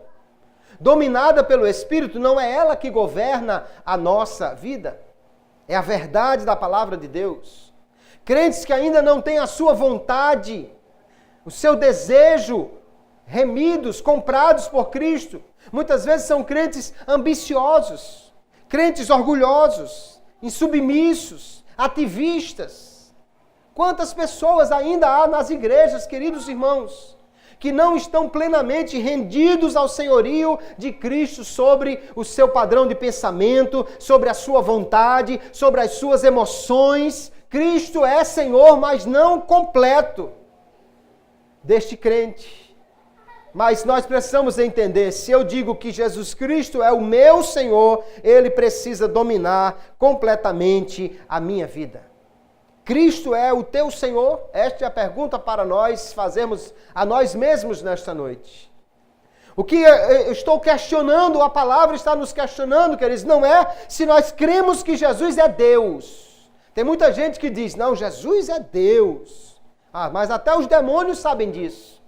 dominada pelo Espírito, não é ela que governa a nossa vida. É a verdade da palavra de Deus. Crentes que ainda não têm a sua vontade, o seu desejo, remidos, comprados por Cristo. Muitas vezes são crentes ambiciosos, crentes orgulhosos, insubmissos, ativistas. Quantas pessoas ainda há nas igrejas, queridos irmãos, que não estão plenamente rendidos ao senhorio de Cristo sobre o seu padrão de pensamento, sobre a sua vontade, sobre as suas emoções. Cristo é Senhor, mas não completo deste crente. Mas nós precisamos entender, se eu digo que Jesus Cristo é o meu Senhor, Ele precisa dominar completamente a minha vida. Cristo é o teu Senhor? Esta é a pergunta para nós fazermos a nós mesmos nesta noite. O que eu estou questionando, a palavra está nos questionando, queridos, não é se nós cremos que Jesus é Deus. Tem muita gente que diz, não, Jesus é Deus. Mas até os demônios sabem disso.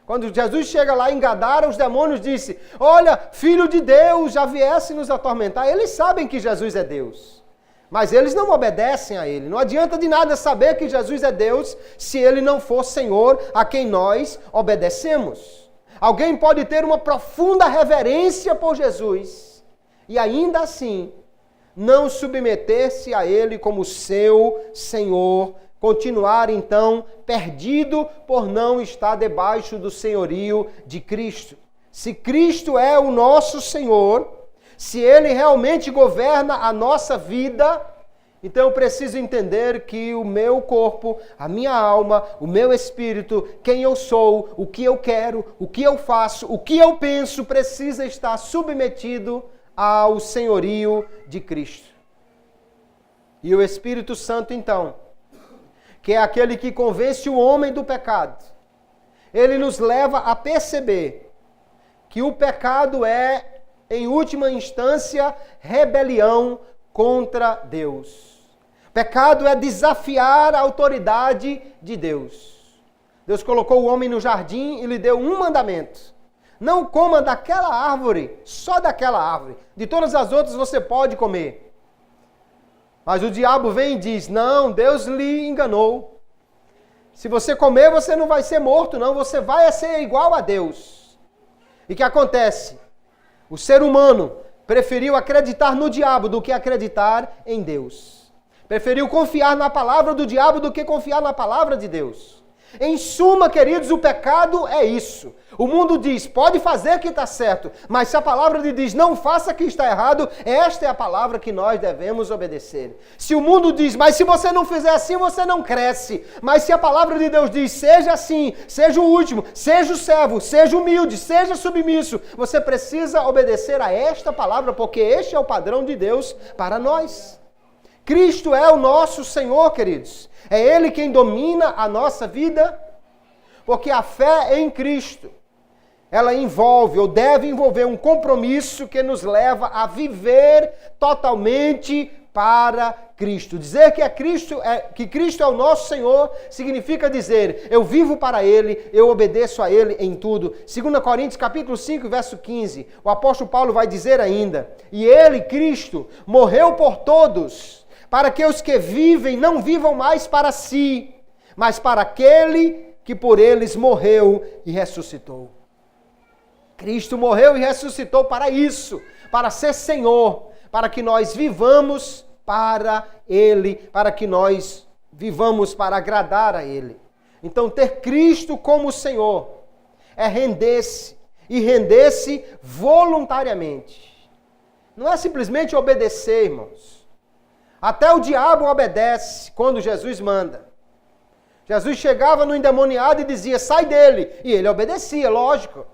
Quando Jesus chega lá em Gadara, os demônios dizem, olha, Filho de Deus, já viesse nos atormentar. Eles sabem que Jesus é Deus. Mas eles não obedecem a Ele. Não adianta de nada saber que Jesus é Deus se Ele não for Senhor a quem nós obedecemos. Alguém pode ter uma profunda reverência por Jesus e ainda assim não submeter-se a Ele como seu Senhor, continuar então perdido por não estar debaixo do senhorio de Cristo. Se Cristo é o nosso Senhor, se Ele realmente governa a nossa vida, então eu preciso entender que o meu corpo, a minha alma, o meu espírito, quem eu sou, o que eu quero, o que eu faço, o que eu penso, precisa estar submetido ao senhorio de Cristo. E o Espírito Santo, então, que é aquele que convence o homem do pecado, ele nos leva a perceber que o pecado é, em última instância, rebelião contra Deus. Pecado é desafiar a autoridade de Deus. Deus colocou o homem no jardim e lhe deu um mandamento. Não coma daquela árvore, só daquela árvore. De todas as outras você pode comer. Mas o diabo vem e diz, não, Deus lhe enganou. Se você comer, você não vai ser morto, não. Você vai ser igual a Deus. E o que acontece? O ser humano preferiu acreditar no diabo do que acreditar em Deus. Preferiu confiar na palavra do diabo do que confiar na palavra de Deus. Em suma, queridos, o pecado é isso. O mundo diz, pode fazer que está certo, mas se a palavra de Deus diz, não faça que está errado, esta é a palavra que nós devemos obedecer. Se o mundo diz, mas se você não fizer assim, você não cresce. Mas se a palavra de Deus diz, seja assim, seja o último, seja o servo, seja humilde, seja submisso, você precisa obedecer a esta palavra, porque este é o padrão de Deus para nós. Cristo é o nosso Senhor, queridos. É Ele quem domina a nossa vida, porque a fé em Cristo, ela envolve ou deve envolver um compromisso que nos leva a viver totalmente para Cristo. Dizer que Cristo é o nosso Senhor significa dizer, eu vivo para Ele, eu obedeço a Ele em tudo. 2 Coríntios capítulo 5, verso 15, o apóstolo Paulo vai dizer ainda, e Ele, Cristo, morreu por todos, para que os que vivem não vivam mais para si, mas para aquele que por eles morreu e ressuscitou. Cristo morreu e ressuscitou para isso, para ser Senhor, para que nós vivamos para Ele, para que nós vivamos para agradar a Ele. Então, ter Cristo como Senhor é render-se, e render-se voluntariamente. Não é simplesmente obedecer, irmãos. Até o diabo obedece quando Jesus manda. Jesus chegava no endemoniado e dizia, sai dele, e ele obedecia, lógico.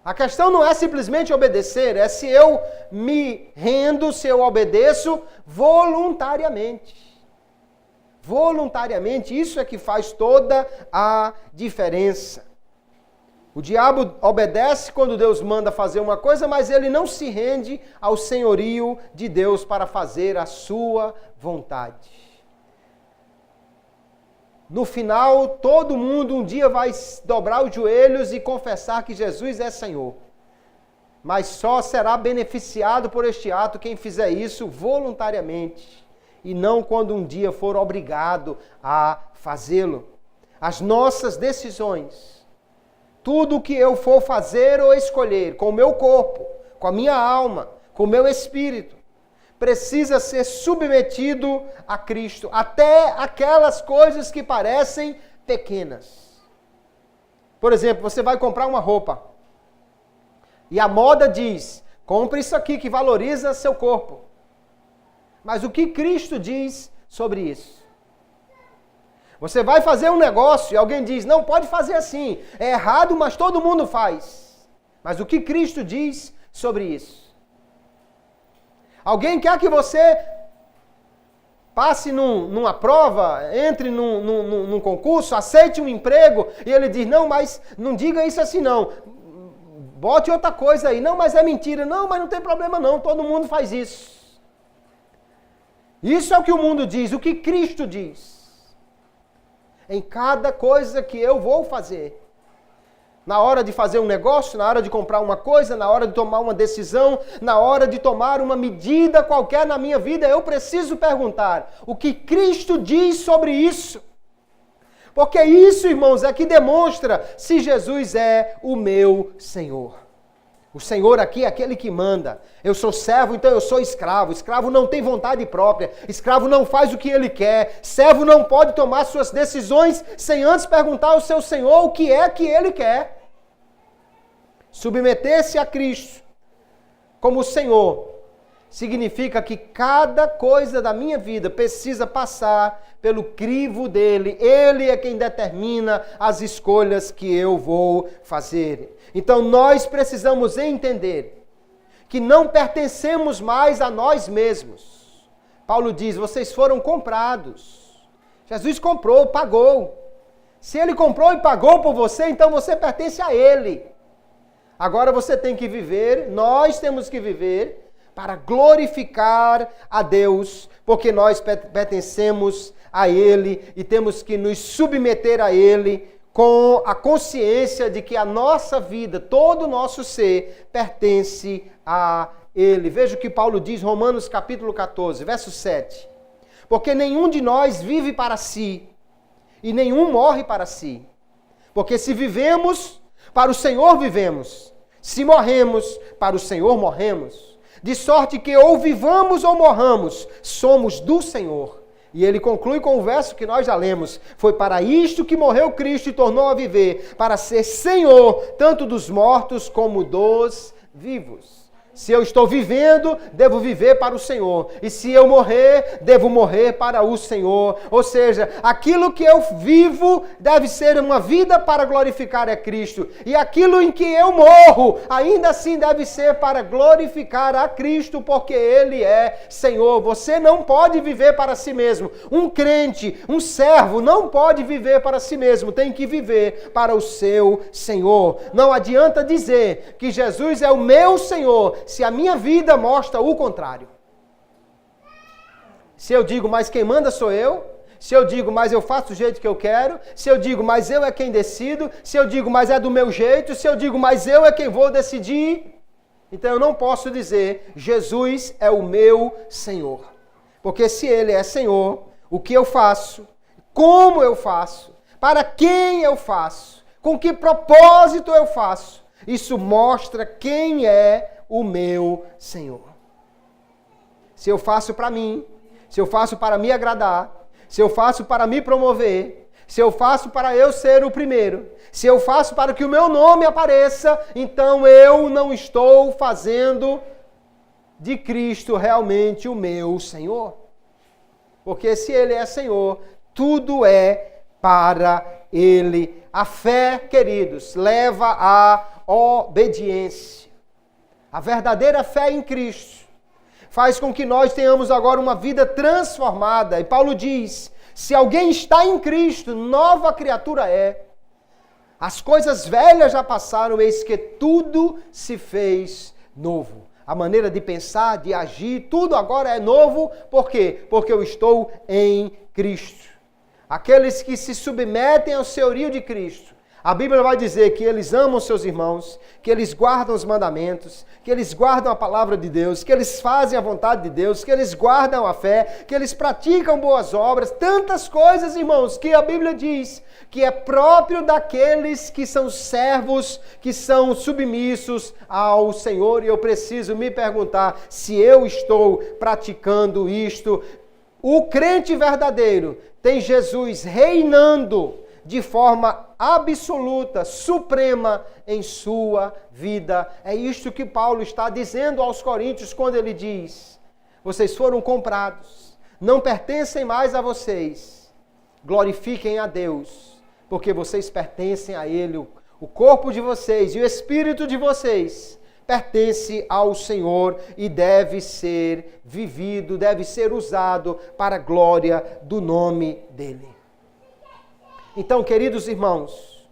A questão não é simplesmente obedecer, é se eu me rendo, se eu obedeço voluntariamente. Voluntariamente, isso é que faz toda a diferença. O diabo obedece quando Deus manda fazer uma coisa, mas ele não se rende ao senhorio de Deus para fazer a sua vontade. No final, todo mundo um dia vai dobrar os joelhos e confessar que Jesus é Senhor. Mas só será beneficiado por este ato quem fizer isso voluntariamente. E não quando um dia for obrigado a fazê-lo. As nossas decisões, tudo o que eu for fazer ou escolher com o meu corpo, com a minha alma, com o meu espírito, precisa ser submetido a Cristo, até aquelas coisas que parecem pequenas. Por exemplo, você vai comprar uma roupa e a moda diz, compre isso aqui que valoriza seu corpo. Mas o que Cristo diz sobre isso? Você vai fazer um negócio e alguém diz, não pode fazer assim, é errado, mas todo mundo faz. Mas o que Cristo diz sobre isso? Alguém quer que você passe numa prova, entre num concurso, aceite um emprego, e ele diz, não, mas não diga isso assim não, bote outra coisa aí, não, mas é mentira, não, mas não tem problema não, todo mundo faz isso. Isso é o que o mundo diz, o que Cristo diz. Em cada coisa que eu vou fazer, na hora de fazer um negócio, na hora de comprar uma coisa, na hora de tomar uma decisão, na hora de tomar uma medida qualquer na minha vida, eu preciso perguntar o que Cristo diz sobre isso. Porque isso, irmãos, é que demonstra se Jesus é o meu Senhor. O Senhor aqui é aquele que manda. Eu sou servo, então eu sou escravo. Escravo não tem vontade própria. Escravo não faz o que ele quer. Servo não pode tomar suas decisões sem antes perguntar ao seu Senhor o que é que ele quer. Submeter-se a Cristo como Senhor significa que cada coisa da minha vida precisa passar pelo crivo dele. Ele é quem determina as escolhas que eu vou fazer. Então nós precisamos entender que não pertencemos mais a nós mesmos. Paulo diz, vocês foram comprados. Jesus comprou, pagou. Se ele comprou e pagou por você, então você pertence a ele. Agora você tem que viver, nós temos que viver para glorificar a Deus, porque nós pertencemos a Ele e temos que nos submeter a Ele com a consciência de que a nossa vida, todo o nosso ser, pertence a Ele. Veja o que Paulo diz, Romanos capítulo 14, verso 7. Porque nenhum de nós vive para si, e nenhum morre para si. Porque se vivemos, para o Senhor vivemos. Se morremos, para o Senhor morremos. De sorte que ou vivamos ou morramos, somos do Senhor. E ele conclui com o verso que nós já lemos. Foi para isto que morreu Cristo e tornou a viver, para ser Senhor, tanto dos mortos como dos vivos. Se eu estou vivendo, devo viver para o Senhor. E se eu morrer, devo morrer para o Senhor. Ou seja, aquilo que eu vivo deve ser uma vida para glorificar a Cristo. E aquilo em que eu morro, ainda assim deve ser para glorificar a Cristo, porque Ele é Senhor. Você não pode viver para si mesmo. Um crente, um servo, não pode viver para si mesmo. Tem que viver para o seu Senhor. Não adianta dizer que Jesus é o meu Senhor, se a minha vida mostra o contrário. Se eu digo, mas quem manda sou eu. Se eu digo, mas eu faço do jeito que eu quero. Se eu digo, mas eu é quem decido. Se eu digo, mas é do meu jeito. Se eu digo, mas eu é quem vou decidir. Então eu não posso dizer, Jesus é o meu Senhor. Porque se Ele é Senhor, o que eu faço, como eu faço, para quem eu faço, com que propósito eu faço, isso mostra quem é o meu Senhor. Se eu faço para mim, se eu faço para me agradar, se eu faço para me promover, se eu faço para eu ser o primeiro, se eu faço para que o meu nome apareça, então eu não estou fazendo de Cristo realmente o meu Senhor. Porque se Ele é Senhor, tudo é para Ele. A fé, queridos, leva à obediência. A verdadeira fé em Cristo faz com que nós tenhamos agora uma vida transformada. E Paulo diz, se alguém está em Cristo, nova criatura é. As coisas velhas já passaram, eis que tudo se fez novo. A maneira de pensar, de agir, tudo agora é novo. Por quê? Porque eu estou em Cristo. Aqueles que se submetem ao senhorio de Cristo, a Bíblia vai dizer que eles amam seus irmãos, que eles guardam os mandamentos, que eles guardam a palavra de Deus, que eles fazem a vontade de Deus, que eles guardam a fé, que eles praticam boas obras, tantas coisas, irmãos, que a Bíblia diz que é próprio daqueles que são servos, que são submissos ao Senhor. E eu preciso me perguntar se eu estou praticando isto. O crente verdadeiro tem Jesus reinando de forma absoluta, suprema em sua vida. É isto que Paulo está dizendo aos coríntios quando ele diz: vocês foram comprados, não pertencem mais a vocês, glorifiquem a Deus, porque vocês pertencem a Ele, o corpo de vocês e o espírito de vocês pertence ao Senhor e deve ser vivido, deve ser usado para a glória do nome dEle. Então, queridos irmãos,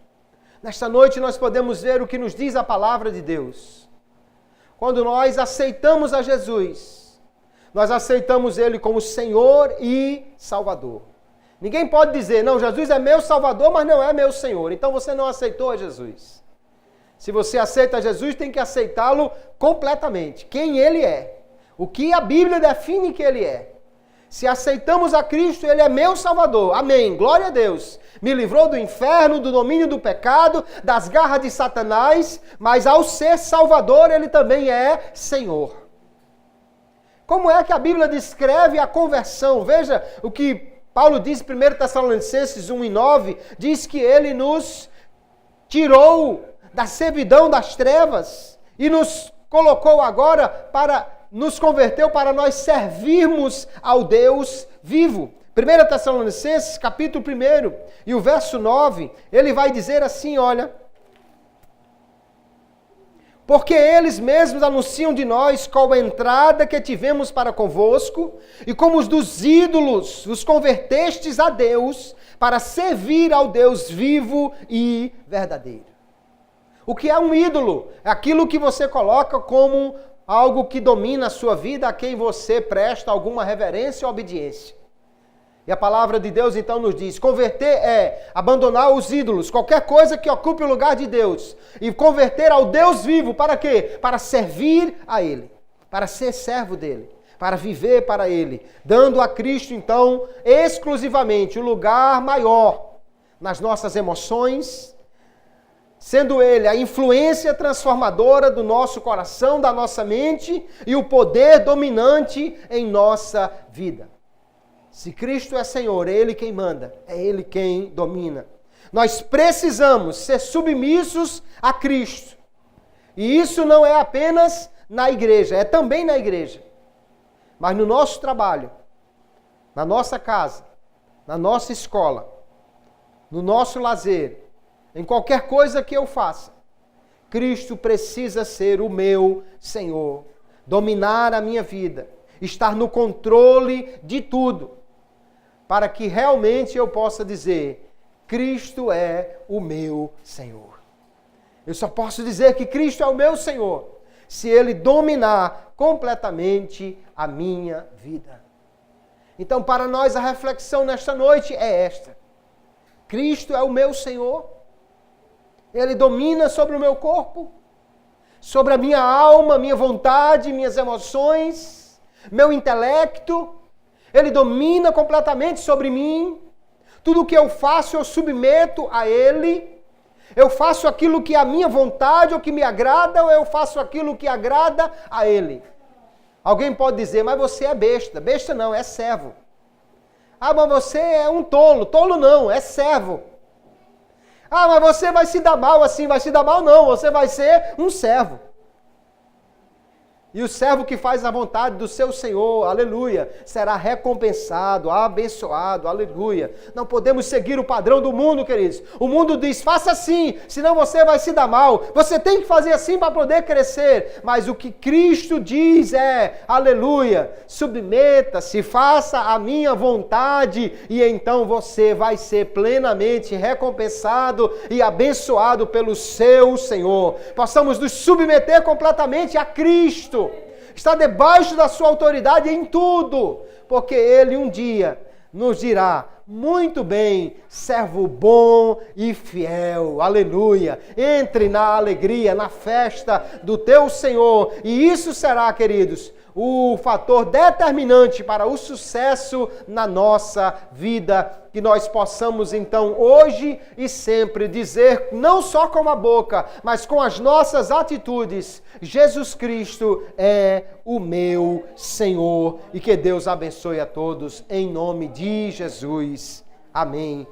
nesta noite nós podemos ver o que nos diz a palavra de Deus. Quando nós aceitamos a Jesus, nós aceitamos Ele como Senhor e Salvador. Ninguém pode dizer, não, Jesus é meu Salvador, mas não é meu Senhor. Então você não aceitou a Jesus. Se você aceita Jesus, tem que aceitá-lo completamente. Quem Ele é. O que a Bíblia define que Ele é. Se aceitamos a Cristo, Ele é meu Salvador. Amém. Glória a Deus. Me livrou do inferno, do domínio do pecado, das garras de Satanás, mas ao ser Salvador, Ele também é Senhor. Como é que a Bíblia descreve a conversão? Veja o que Paulo diz em 1 Tessalonicenses 1:9, diz que Ele nos tirou da servidão das trevas e nos colocou agora nos converteu para nós servirmos ao Deus vivo. 1 Tessalonicenses, capítulo 1, e o verso 9, ele vai dizer assim, olha: porque eles mesmos anunciam de nós qual a entrada que tivemos para convosco, e como os dos ídolos os convertestes a Deus, para servir ao Deus vivo e verdadeiro. O que é um ídolo? É aquilo que você coloca como algo que domina a sua vida, a quem você presta alguma reverência ou obediência. E a palavra de Deus então nos diz, converter é abandonar os ídolos, qualquer coisa que ocupe o lugar de Deus, e converter ao Deus vivo, para quê? Para servir a Ele, para ser servo dEle, para viver para Ele, dando a Cristo então exclusivamente o lugar maior nas nossas emoções, sendo Ele a influência transformadora do nosso coração, da nossa mente e o poder dominante em nossa vida. Se Cristo é Senhor, é Ele quem manda, é Ele quem domina. Nós precisamos ser submissos a Cristo. E isso não é apenas na igreja, é também na igreja. Mas no nosso trabalho, na nossa casa, na nossa escola, no nosso lazer, em qualquer coisa que eu faça, Cristo precisa ser o meu Senhor, dominar a minha vida, estar no controle de tudo, para que realmente eu possa dizer: Cristo é o meu Senhor. Eu só posso dizer que Cristo é o meu Senhor se Ele dominar completamente a minha vida. Então, para nós, a reflexão nesta noite é esta: Cristo é o meu Senhor. Ele domina sobre o meu corpo, sobre a minha alma, minha vontade, minhas emoções, meu intelecto. Ele domina completamente sobre mim. Tudo o que eu faço, eu submeto a Ele. Eu faço aquilo que é a minha vontade, ou que me agrada, ou eu faço aquilo que agrada a Ele. Alguém pode dizer: mas você é besta. Besta não, é servo. Ah, mas você é um tolo. Tolo não, é servo. Ah, mas você vai se dar mal assim. Vai se dar mal não, você vai ser um servo. E o servo que faz a vontade do seu Senhor, aleluia, será recompensado, abençoado, aleluia. Não podemos seguir o padrão do mundo, queridos. O mundo diz: faça assim, senão você vai se dar mal. Você tem que fazer assim para poder crescer. Mas o que Cristo diz é, aleluia, submeta-se, faça a minha vontade, e então você vai ser plenamente recompensado e abençoado pelo seu Senhor. Possamos nos submeter completamente a Cristo. Está debaixo da sua autoridade em tudo, porque Ele um dia nos dirá: muito bem, servo bom e fiel, aleluia, entre na alegria, na festa do teu Senhor, e isso será, queridos, o fator determinante para o sucesso na nossa vida, que nós possamos então hoje e sempre dizer, não só com a boca, mas com as nossas atitudes: Jesus Cristo é o meu Senhor. E que Deus abençoe a todos em nome de Jesus. Amém.